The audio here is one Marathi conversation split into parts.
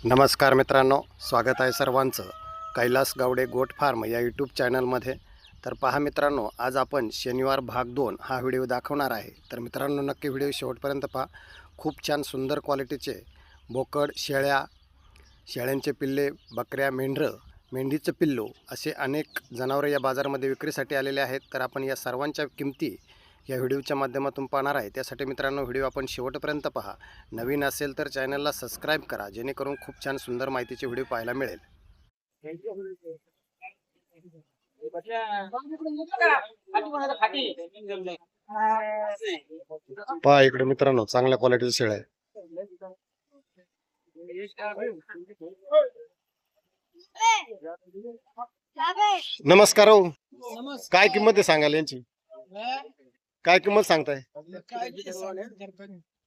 नमस्कार मित्रांनो, स्वागत आहे सर्वांचं कैलास गावडे गोट फार्म या यूट्यूब चॅनलमध्ये। तर पहा मित्रांनो, आज आपण शनिवार भाग 2 हा व्हिडिओ दाखवणार आहे। तर मित्रांनो, नक्की व्हिडिओ शेवटपर्यंत पहा। खूप छान सुंदर क्वालिटीचे बोकड, शेळ्यांचे पिल्ले, बकऱ्या, मेंढीचं पिल्लू असे अनेक जनावरे या बाजारामध्ये विक्रीसाठी आलेले आहेत। तर आपण या सर्वांच्या किमती या व्हिडिओच्या माध्यमातून पाहणार आहे। त्यासाठी मित्रांनो, व्हिडिओ आपण शेवटपर्यंत पहा। नवीन असेल तर चॅनलला सबस्क्राईब करा, जेणेकरून खूप छान सुंदर माहितीचे व्हिडिओ पाहायला मिळेल। पहा इकडे मित्रांनो, चांगल्या क्वालिटीचे शेळ्या आहे। नमस्कार हो, काय किंमत आहे सांगाल यांची? काय किंमत सांगताय?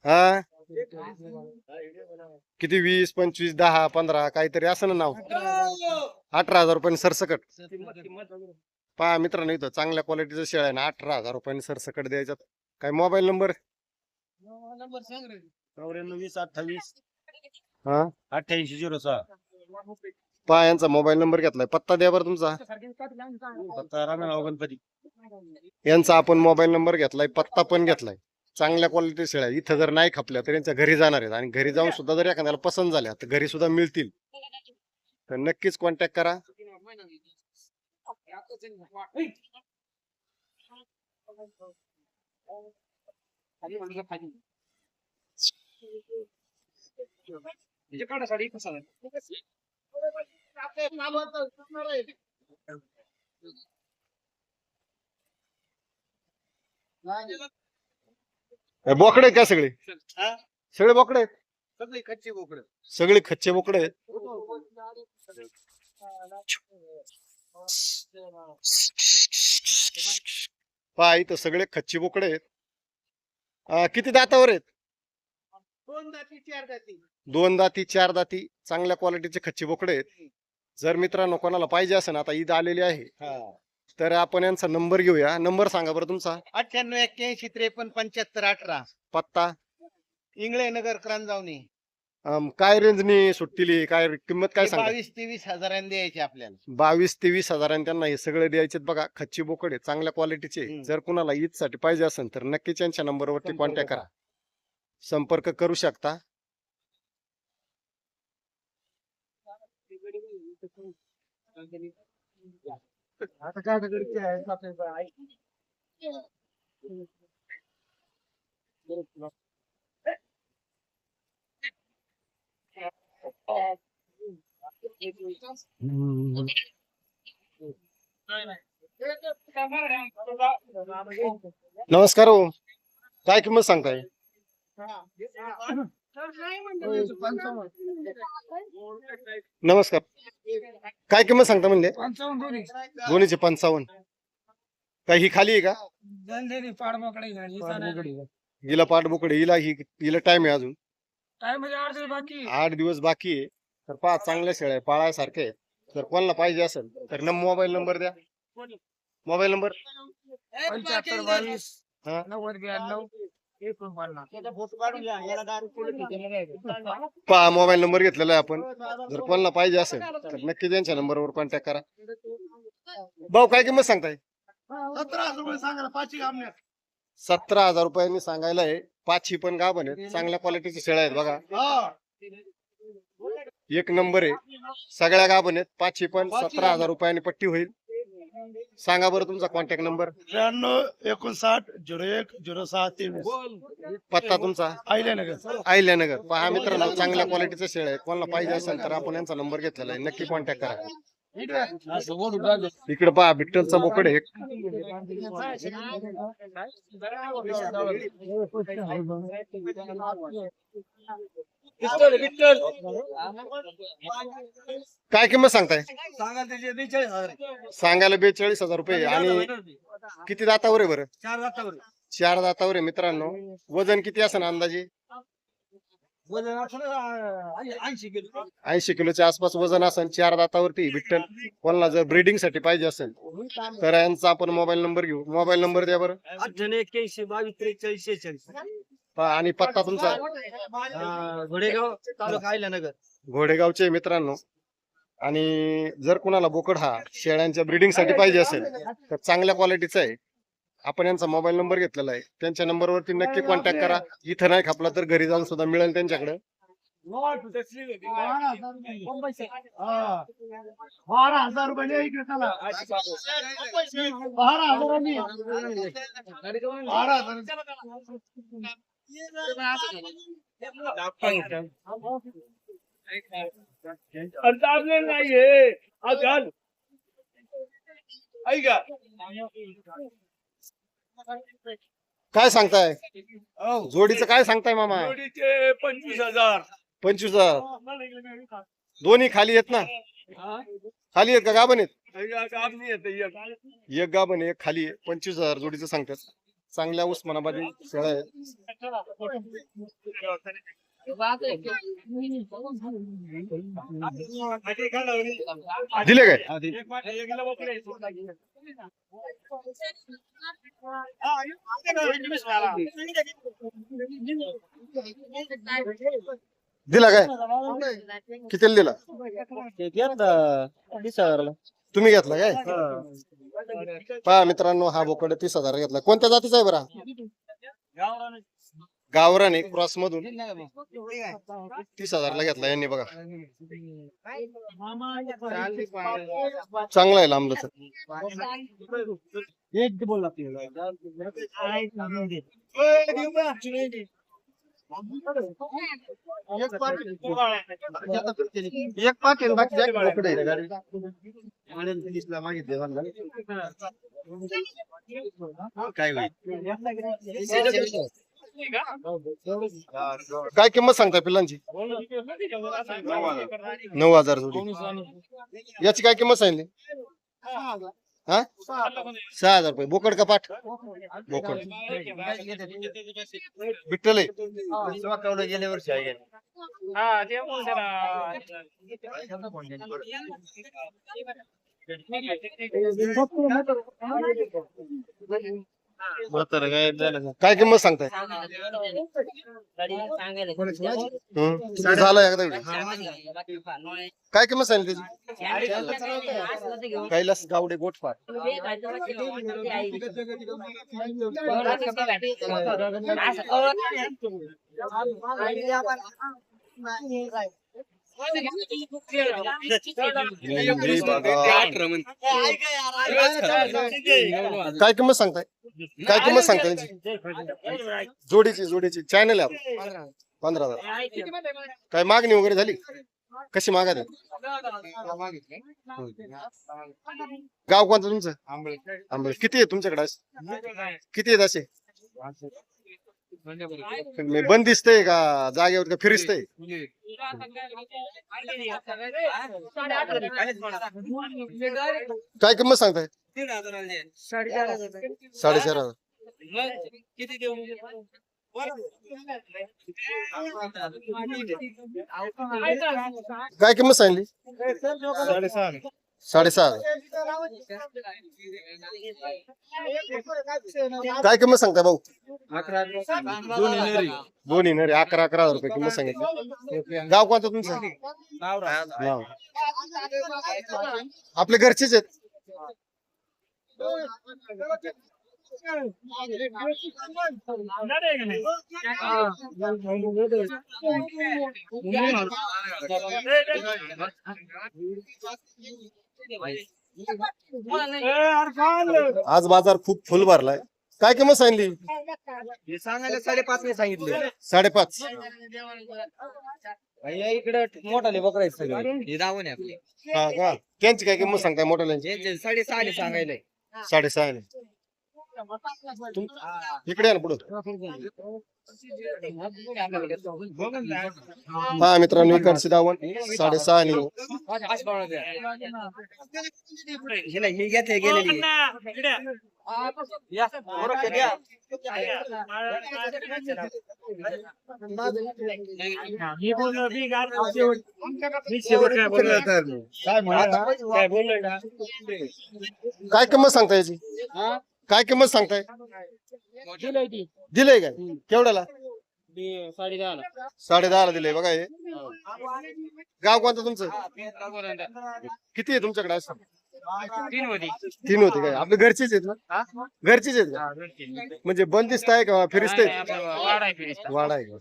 हा, किती? 20, 25, 10, 15 काहीतरी असं ना नाव? 18,000 रुपयांनी सरसकट। पहा मित्रांनो, इथं चांगल्या क्वालिटीचं शेळ्या आहे ना, 18,000 रुपयांनी सरसकट द्यायचं। काय मोबाईल नंबर? 94 20 28 हा, 8806 पहा यांचा मोबाईल नंबर घेतलाय। पत्ता द्या बरं तुमचा। पत्ता रामेगाव गणपती। यांचा आपण मोबाईल नंबर घेतलाय, पत्ता पण घेतलाय। चांगल्या क्वालिटी शेळ्या इथं जर नाही खपल्या तर यांच्या घरी जाणार आहेत, आणि घरी जाऊन सुद्धा जर एखाद्याला पसंत झाल्या तर घरी सुद्धा मिळतील। तर नक्कीच कॉन्टॅक्ट करा। बोकडे का सगळे? सगळे बोकडे आहेत? सगळे कच्चे बोकड। सगळे खच्चे बोकडे आहेत। पहा इथं सगळे खच्ची बोकडे आहेत। किती दातावर आहेत? 2 दाती 4 दाती। 2 दाती 4 दाती चांगल्या क्वालिटीचे खच्ची बोकडे आहेत। जर मित्रांनो कोणाला पाहिजे असेल, आता ईद आलेली आहे, तर आपण यांचा नंबर घेऊया। नंबर सांगा बरं तुमचा। 98 81 53 75 18। पत्ता? इंगळे नगर, क्रांजावणी। काय रेंजनी सुट्टीली, काय किंमत काय सांगा? 22-23 हजारांनी द्यायचे आपल्याला। 22-23 हजारांनी त्यांना हे सगळे द्यायचे बघा। खच्ची बोकडे चांगल्या क्वालिटीचे। जर कुणाला ईद साठी पाहिजे असेल तर नक्कीच यांच्या नंबरवरती कॉन्टॅक्ट करा, संपर्क करू शकता। नमस्कार हो, काय किंमत सांगताय? नमस्कार, काय किंमत सांगता म्हणले? 55 दोन्हीचे 55। काय ही खाली आहे का? हिला पाठ बोकडे, हिला टाइम आहे अजून? म्हणजे 8 दिवस बाकी 8 दिवस बाकी आहे। तर पहा चांगल्या शेळ्या पाळायसारखे। जर कोणाला पाहिजे असेल तर मोबाईल नंबर द्या। Mobile number? 75 22 हा, 90 92 49। पहा मोबाईल नंबर घेतलेला आहे आपण। जर कोणाला पाहिजे असेल तर नक्की त्यांच्या नंबरवर कॉन्टॅक्ट करा। भाऊ काय किंमत सांगताय? 17,000 रुपये सांगायला 5 गामने। 17,000 रुपयांनी सांगायला आहे। 5ही पण गाभण आहेत, चांगल्या क्वालिटीचे शेळ्या आहेत बघा। एक नंबर आहे, सगळ्या गाभण आहेत। 5ही पण 17,000 रुपयांनी पट्टी होईल। सांगा बरं तुमचा कॉन्टॅक्ट नंबर। 93 59 01 06 23। पत्ता तुमचा? अहिल्यानगर। अहिल्यानगर। पहा मित्रांनो, चांगल्या क्वालिटीचे शेळ्या आहेत। कोणाला पाहिजे असेल तर आपण यांचा नंबर घेतलेला आहे, नक्की कॉन्टॅक्ट करा। इकडे पहा बिट्टलचा बोकड आहे। काय किंमत सांगताय? सांगायला 42,000 रुपये। आणि किती दातावर आहे बरं? 4 दातावर आहे मित्रांनो। वजन किती असेल अंदाजे? 80 किलोच्या आसपास वजन असेल। 4 दातावरती बिट्टल। कोणाला जर ब्रीडिंग साठी पाहिजे असेल तर यांचा आपण मोबाईल नंबर घेऊ। मोबाईल नंबर द्या बरं। 98 81 22 43 46 आणि पत्ता तुमचा घोडेगाव तालुका अहिल्यानगर. घोडेगावचे मित्रांनो. आणि जर कुणाला बोकड हा शेळ्यांच्या ब्रीडिंग साठी पाहिजे असेल तर चांगल्या क्वालिटीचा आहे. आपण यांचा मोबाईल नंबर घेतलेला आहे, त्यांच्या नंबरवरती नक्की कॉन्टॅक्ट करा. इथं नाही खापला तर घरी जाऊन सुद्धा मिळेल त्यांच्याकडे. 12,000 रुपये इकडे चला. 12,000 काय सांगताय जोडीचं, काय सांगताय मामा? 25,000. 25,000. दोन्ही खाली आहेत ना? खाली आहेत का गाभण आहेत? एक गाभण आहे, एक खाली आहे. 25,000 जोडीचं सांगतात. चांगल्या उस्मानाबादी शेळ्या आहेत. दिले काय? दिला काय? कितीला दिला? 30,000. तुम्ही घेतला काय? पहा मित्रांनो, हा बोकड 30,000 घेतला. कोणत्या जातीचा आहे बरा? गावरान एक क्रॉस मधून 30,000 ला घेतला यांनी बघा. चांगला आहे लांबलच. एक पाटील बाकी बोकडे काय होईल? काय किंमत सांगताय पिल्लांची? 9,000 जोडी. याची काय किंमत सांगितली? हा 6,000 रुपये. बोकड का पाठ? बोकड. विठ्ठल आहे. गेल्या वर्षी आहे. काय किंमत सांगताय? तुमचं झालं एकदा व्हिडिओ. काय किंमत सांगितली त्याची? कैलास गावडे गोठफार. काय किंमत सांगताय? काय किंमत सांगताय त्यांची? जोडीची चॅनल आहे आपण. 15,000. काय मागणी वगैरे झाली? कशी मागा ते? गाव कोणतं तुमचं? आंबळे. किती आहे तुमच्याकडे? किती आहेत असे? बंद दिसतंय का जागेवर का फिरिस्तय? काय किंमत सांगताय? 4,500. काय किंमत सांगली? 6,500. काय किंमत सांगताय भाऊ? दोन्ही नरे 11,000 रुपये किंमत सांगितली. गाव कोणतं तुमचं? नाव. आपले घरचेच आहेत. आज बाजार खूप फुल भरलाय. काय किंमत सांगितली? सांगायला 5.5 सांगितले. 5.5. इकडे मोठाले बकरायचे सगळे दावण आहे आपले. हा का? त्यांची काय किंमत सांगताय मोठ्याल्यांची? 6.5 सांगायला. 6.5. इकडे आहे ना पुढं. हा मित्रांनो, इकडची दावण 6.5. हे घेते गेलेली. काय किंमत सांगताय याची? काय किंमत सांगताय? दिलंय काय? केवढ्याला? 10.5 दिले बघा हे. गाव कोणतं तुमचं? किती आहे तुमच्याकडे असं? 3 होती. 3 होते काय? आपले घरचेच आहेत ना? घरचेच आहेत का? म्हणजे बंदिस्त आहे का फिरिस्त आहे? वाडा आहे का?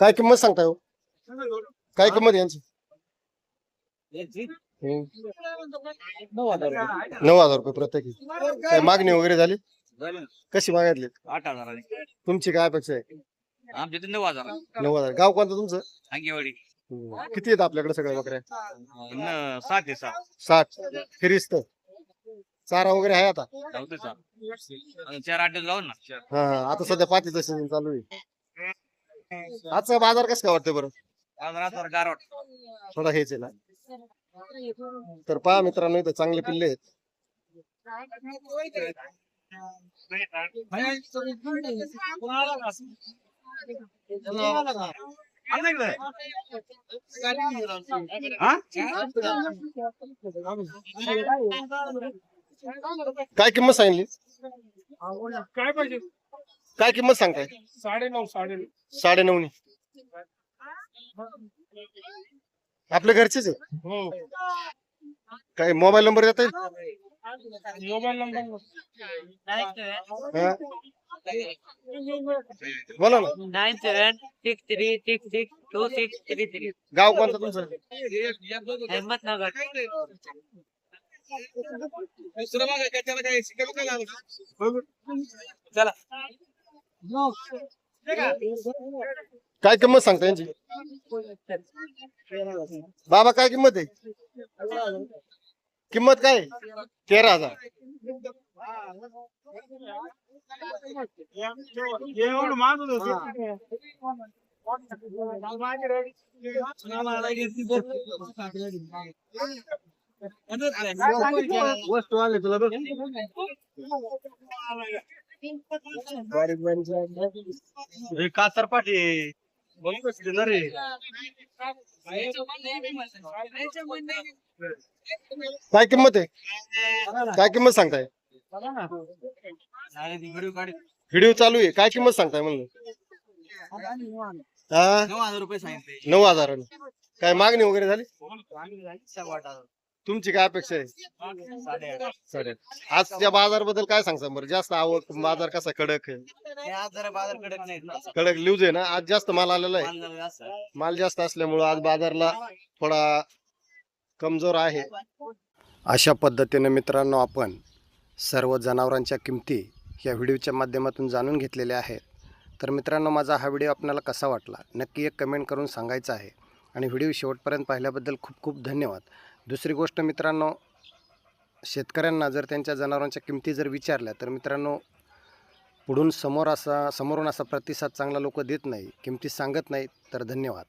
काय किंमत सांगताय हो? काय किंमत आहे यांची? 9,000 रुपये प्रत्येकी. काय मागणी वगैरे झाली? कशी मागितली? 8,000. तुमची काय अपेक्षा आहे? आमच्या इथे 9,000. 9,000. गाव कोणतं तुमचं? अंगेवाडी. किती आहेत आपल्याकडे सगळ्या बकऱ्या? 7 आहे 7. 60. फिरिस्त चारा वगैरे आहे आता? 4-8 दिवस जाऊ ना. हा हा. आता सध्या पातीचं सीझन चालू आहे. आजचा बाजार कसं काय वाटतंय बरं? गार वाटत. थोडा हेच आहे ना. तर पहा मित्रांनो, इथं चांगले पिल्ले आहेत. काय किंमत सांगितली? काय पाहिजे? काय किंमत सांगताय? 9.5. 9.5. आपल्या घरचेच आहे? हो. काय मोबाईल नंबर देता येईल? मोबाईल नंबर हा? बोला ना. 9763662633. गाव कोणतं तुमचं? अहमदनगर. चला. काय किंमत सांगता यांची? बाबा काय किंमत आहे? किंमत काय? 13,000. एवढं मागत होते. वस्तू आले तुला बघ. कातर पाठी रे. काय किंमत आहे? काय किंमत सांगताय? व्हिडिओ चालू आहे. काय किंमत सांगताय म्हणलं? 9,000 रुपये सांगितले. 9,000. काय मागणी वगैरे झाली? तुमची काय अपेक्षा आहे? 8.5. आजच्या बाजार बद्दल काय सांगता बरं? जास्त आवक, बाजार कसा कडक आहे? आज जरा बाजार कडक नाही ना. कडक न्यूज आहे ना. आज जास्त माल आलेला आहे. माल जरा जास्त आहे. माल जास्त असल्यामुळं आज बाजारला थोडा कमजोर आहे. अशा पद्धतीने मित्रांनो, आपण सर्व जनावरांच्या किमती या व्हिडिओच्या माध्यमातून जाणून घेतलेल्या आहेत. तर मित्रांनो, माझा हा व्हिडिओ आपल्याला कसा वाटला नक्की एक कमेंट करून सांगायचं आहे. आणि व्हिडिओ शेवटपर्यंत पाहिल्याबद्दल खूप खूप धन्यवाद. दुसरी गोष्ट मित्रांनो, शेतकऱ्यांना जर त्यांच्या जनावरांच्या किमती जर विचारल्या तर मित्रांनो, समोरून असा प्रतिसाद चांगला लोक देत नाही, किमती सांगत नाहीत. तर धन्यवाद.